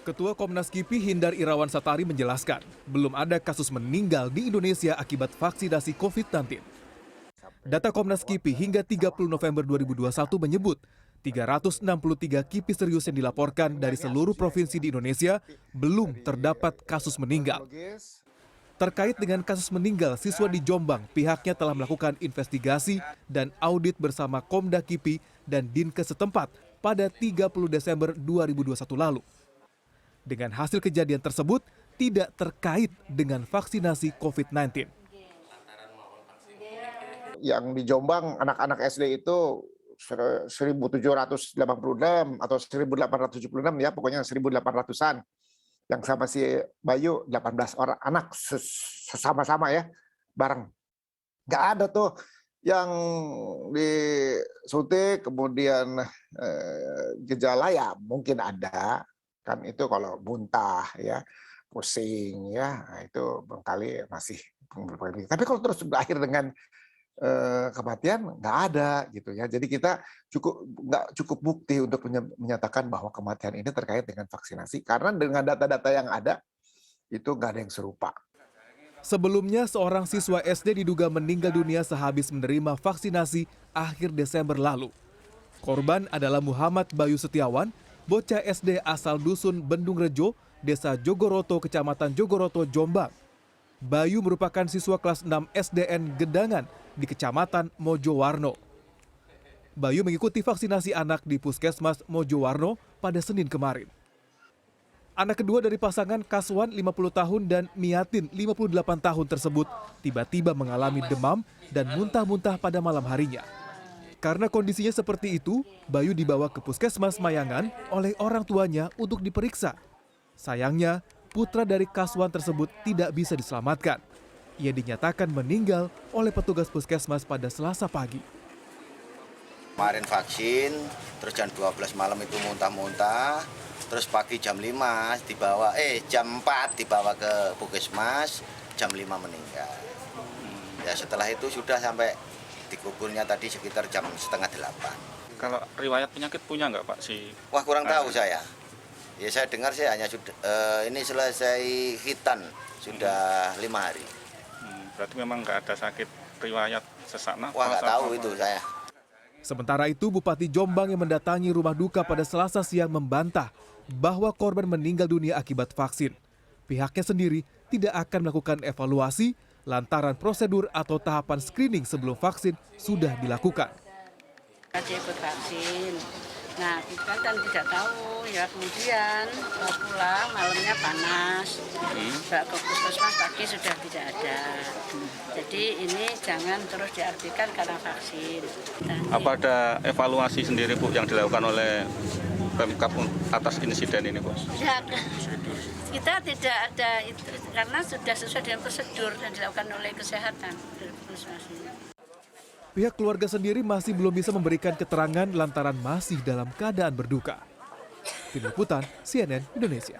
Ketua Komnas KIPI Hindar Irawan Satari menjelaskan, belum ada kasus meninggal di Indonesia akibat vaksinasi COVID-19. Data Komnas KIPI hingga 30 November 2021 menyebut, 363 KIPI serius yang dilaporkan dari seluruh provinsi di Indonesia belum terdapat kasus meninggal. Terkait dengan kasus meninggal siswa di Jombang, pihaknya telah melakukan investigasi dan audit bersama Komda KIPI dan Dinkes setempat pada 30 Desember 2021 lalu. Dengan hasil kejadian tersebut tidak terkait dengan vaksinasi COVID-19. Yang di Jombang anak-anak SD itu 1786 atau 1876 ya, pokoknya 1800-an. Yang sama si Bayu 18 orang anak sesama-sama ya, bareng. Nggak ada tuh yang disuntik kemudian gejala ya mungkin ada. Kan itu kalau muntah ya, pusing ya, nah itu barangkali masih. Tapi kalau terus berakhir dengan kematian nggak ada gitu ya. Jadi kita nggak cukup bukti untuk menyatakan bahwa kematian ini terkait dengan vaksinasi karena dengan data-data yang ada itu nggak ada yang serupa. Sebelumnya seorang siswa SD diduga meninggal dunia sehabis menerima vaksinasi akhir Desember lalu. Korban adalah Muhammad Bayu Setiawan, bocah SD asal dusun Bendung Rejo, Desa Jogoroto, Kecamatan Jogoroto, Jombang. Bayu merupakan siswa kelas 6 SDN Gedangan di Kecamatan Mojowarno. Bayu mengikuti vaksinasi anak di Puskesmas Mojowarno pada Senin kemarin. Anak kedua dari pasangan Kaswan 50 tahun dan Miatin 58 tahun tersebut tiba-tiba mengalami demam dan muntah-muntah pada malam harinya. Karena kondisinya seperti itu, Bayu dibawa ke Puskesmas Mayangan oleh orang tuanya untuk diperiksa. Sayangnya, putra dari Kaswan tersebut tidak bisa diselamatkan. Ia dinyatakan meninggal oleh petugas puskesmas pada Selasa pagi. Kemarin vaksin, terus jam 12 malam itu muntah-muntah, terus pagi jam 5 jam 4 dibawa ke puskesmas, jam 5 meninggal. Ya setelah itu sudah sampai dikuburnya tadi sekitar jam setengah 8. Kalau riwayat penyakit punya nggak Pak si? Wah kurang tahu saya. Ya saya dengar saya hanya sudah ini selesai hitan sudah 5 hari. Berarti memang nggak ada sakit riwayat sesak nafas. Wah nggak tahu itu saya. Sementara itu Bupati Jombang yang mendatangi rumah duka pada Selasa siang membantah bahwa korban meninggal dunia akibat vaksin. Pihaknya sendiri tidak akan melakukan evaluasi lantaran prosedur atau tahapan screening sebelum vaksin sudah dilakukan. Dia ikut vaksin. Nah, kita kan tidak tahu ya, kemudian pulang malamnya panas. Bawa ke puskesmas pagi sudah tidak ada. Jadi ini jangan terus diartikan karena vaksin. Apa ada evaluasi sendiri Bu yang dilakukan oleh Pemkab atas insiden ini Bu? Ya, kita tidak ada itu karena sudah sesuai dengan prosedur yang dilakukan oleh kesehatan. Pihak keluarga sendiri masih belum bisa memberikan keterangan lantaran masih dalam keadaan berduka. Tim Liputan CNN Indonesia.